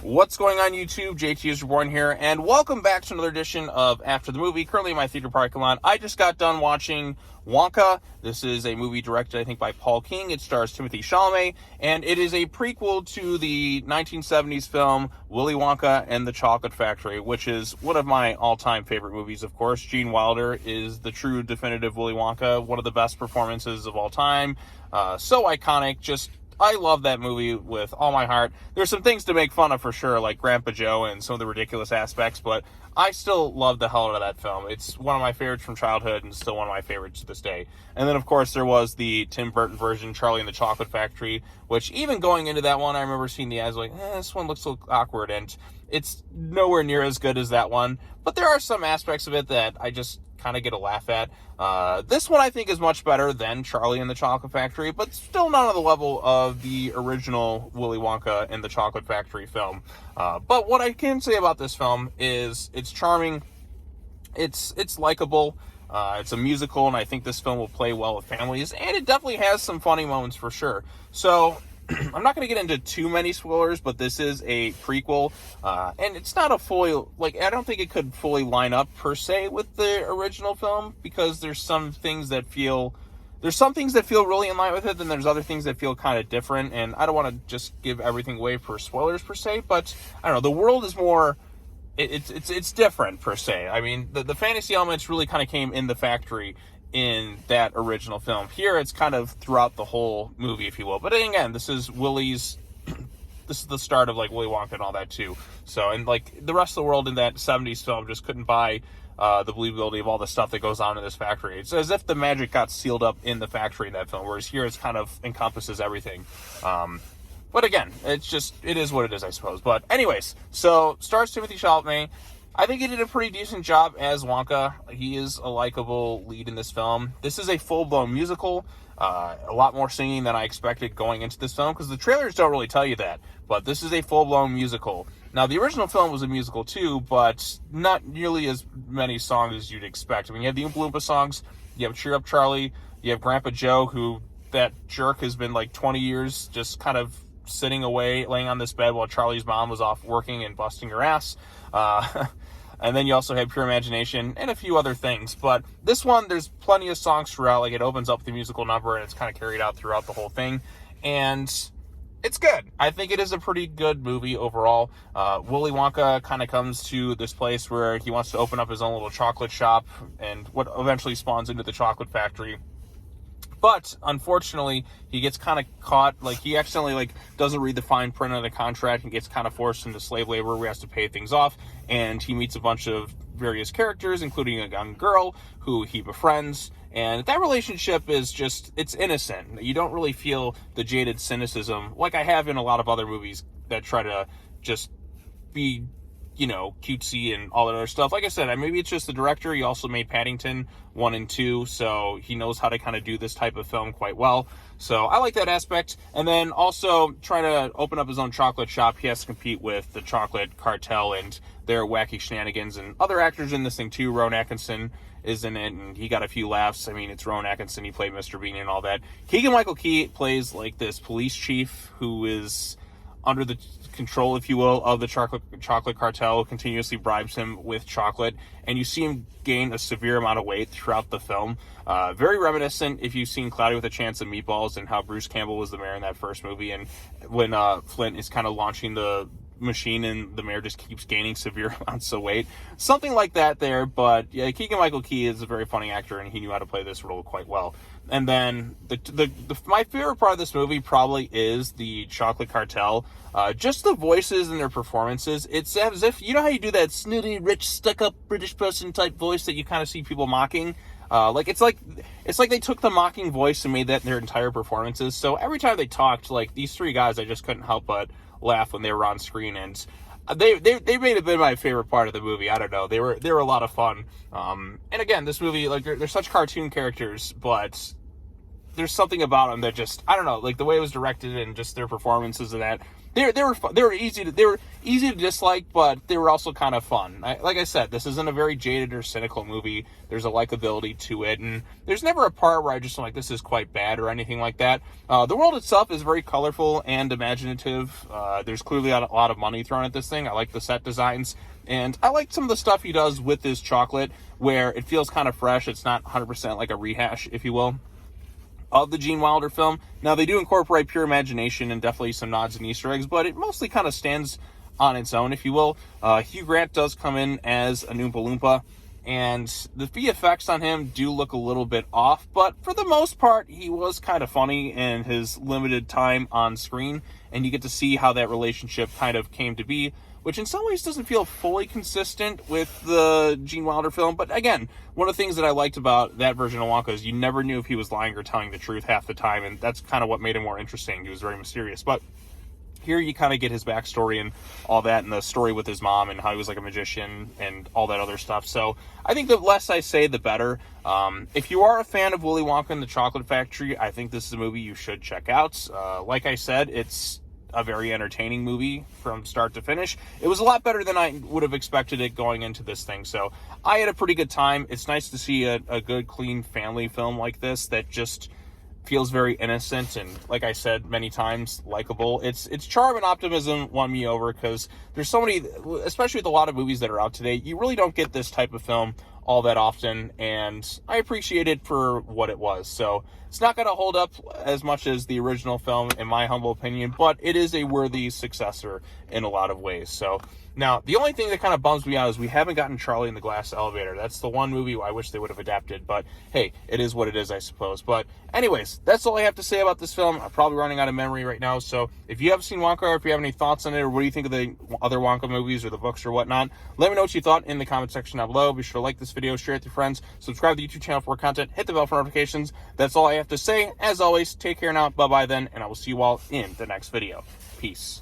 What's going on YouTube? JT is Reborn here, and welcome back to another edition of After the Movie. Currently in my theater parking lot. I just got done watching Wonka. This is a movie directed, I think, by Paul King. It stars Timothée Chalamet, and it is a prequel to the 1970s film Willy Wonka and the Chocolate Factory, which is one of my all-time favorite movies, of course. Gene Wilder is the true definitive Willy Wonka, one of the best performances of all time. So iconic, I love that movie with all my heart. There's some things to make fun of for sure, like Grandpa Joe and some of the ridiculous aspects, but I still love the hell out of that film. It's one of my favorites from childhood and still one of my favorites to this day. And then, of course, there was the Tim Burton version, Charlie and the Chocolate Factory, which even going into that one, I remember seeing the ads like, this one looks a little awkward, and it's nowhere near as good as that one. But there are some aspects of it that I just kind of get a laugh at. This one I think is much better than Charlie and the Chocolate Factory, but still not on the level of the original Willy Wonka and the Chocolate Factory film. But what I can say about this film is it's charming, it's likable, it's a musical, and I think this film will play well with families, and it definitely has some funny moments for sure. So I'm not going to get into too many spoilers, but this is a prequel, and it's not a fully, I don't think it could fully line up per se with the original film, because there's some things that feel really in line with it, and there's other things that feel kind of different, and I don't want to just give everything away for spoilers per se, but I don't know, the world is more, it's different per se. I mean, the fantasy elements really kind of came in the factory in that original film. Here it's kind of throughout the whole movie, if you will. But again, this is the start of Willy Wonka and all that too. So, and the rest of the world in that 70s film just couldn't buy the believability of all the stuff that goes on in this factory. It's as if the magic got sealed up in the factory in that film, whereas here it's kind of encompasses everything. But again, it is what it is, I suppose. But anyways, so stars Timothée Chalamet. I think he did a pretty decent job as Wonka. He is a likable lead in this film. This is a full-blown musical. A lot more singing than I expected going into this film, because the trailers don't really tell you that. But this is a full-blown musical. Now, the original film was a musical too, but not nearly as many songs as you'd expect. I mean, you have the Oompa Loompa songs, you have Cheer Up Charlie, you have Grandpa Joe, who, that jerk, has been 20 years just kind of sitting away, laying on this bed while Charlie's mom was off working and busting her ass. And then you also have Pure Imagination and a few other things. But this one, there's plenty of songs throughout. It opens up with the musical number, and it's kind of carried out throughout the whole thing. And it's good. I think it is a pretty good movie overall. Willy Wonka kind of comes to this place where he wants to open up his own little chocolate shop, and what eventually spawns into the chocolate factory. But unfortunately, he gets kind of caught. He accidentally doesn't read the fine print of the contract and gets kind of forced into slave labor where he has to pay things off. And he meets a bunch of various characters, including a young girl who he befriends. And that relationship is it's innocent. You don't really feel the jaded cynicism like I have in a lot of other movies that try to just be, cutesy and all that other stuff. Like I said, maybe it's just the director. He also made Paddington 1 and 2, so he knows how to kind of do this type of film quite well. So I like that aspect. And then also trying to open up his own chocolate shop, he has to compete with the chocolate cartel and their wacky shenanigans, and other actors in this thing too. Rowan Atkinson is in it, and he got a few laughs. I mean, it's Rowan Atkinson. He played Mr. Bean and all that. Keegan-Michael Key plays this police chief who is under the control, if you will, of the chocolate cartel, continuously bribes him with chocolate, and you see him gain a severe amount of weight throughout the film. Very reminiscent if you've seen Cloudy with a Chance of Meatballs and how Bruce Campbell was the mayor in that first movie, and when Flint is kind of launching the machine and the mayor just keeps gaining severe amounts of weight. Something like that there, but yeah, Keegan-Michael Key is a very funny actor, and he knew how to play this role quite well. And then my favorite part of this movie probably is the chocolate cartel. Just the voices and their performances. It's as if, you know how you do that snooty, rich, stuck-up British person type voice that you kind of see people mocking? It's like they took the mocking voice and made that their entire performances. So every time they talked, these three guys, I just couldn't help but laugh when they were on screen, and they may have been my favorite part of the movie. I don't know. They were a lot of fun. And again, this movie, they're such cartoon characters, but there's something about them that just, I don't know, like the way it was directed and just their performances of that. They were easy to dislike, but they were also kind of fun. Like I said, this isn't a very jaded or cynical movie. There's a likability to it, and there's never a part where I just am like, this is quite bad or anything like that. The world itself is very colorful and imaginative. There's clearly a lot of money thrown at this thing. I like the set designs, and I like some of the stuff he does with his chocolate, where it feels kind of fresh. It's not 100% like a rehash, if you will, of the Gene Wilder film. Now, they do incorporate pure imagination and definitely some nods and Easter eggs, but it mostly kind of stands on its own, if you will. Hugh Grant does come in as an Oompa Loompa, and the VFX on him do look a little bit off, but for the most part, he was kind of funny in his limited time on screen, and you get to see how that relationship kind of came to be, which in some ways doesn't feel fully consistent with the Gene Wilder film. But again, one of the things that I liked about that version of Wonka is you never knew if he was lying or telling the truth half the time, and that's kind of what made him more interesting. He was very mysterious. But here you kind of get his backstory and all that, and the story with his mom and how he was like a magician and all that other stuff. So I think the less I say, the better. If you are a fan of Willy Wonka and the Chocolate Factory, I think this is a movie you should check out. Like I said, it's a very entertaining movie from start to finish. It was a lot better than I would have expected it going into this thing, so I had a pretty good time. It's nice to see a good, clean family film like this that just feels very innocent and, like I said many times, likable. Its charm and optimism won me over, because there's so many, especially with a lot of movies that are out today, you really don't get this type of film all that often, and I appreciate it for what it was. So it's not going to hold up as much as the original film, in my humble opinion, but it is a worthy successor in a lot of ways. So now, the only thing that kind of bums me out is we haven't gotten Charlie in the Glass Elevator. That's the one movie I wish they would have adapted, but hey, it is what it is, I suppose. But anyways, that's all I have to say about this film. I'm probably running out of memory right now, so if you have seen Wonka, or if you have any thoughts on it, or what do you think of the other Wonka movies or the books or whatnot, let me know what you thought in the comment section down below. Be sure to like this video, share it with your friends, subscribe to the YouTube channel for more content, hit the bell for notifications. That's all I have to say. As always, take care now, bye-bye then, and I will see you all in the next video. Peace.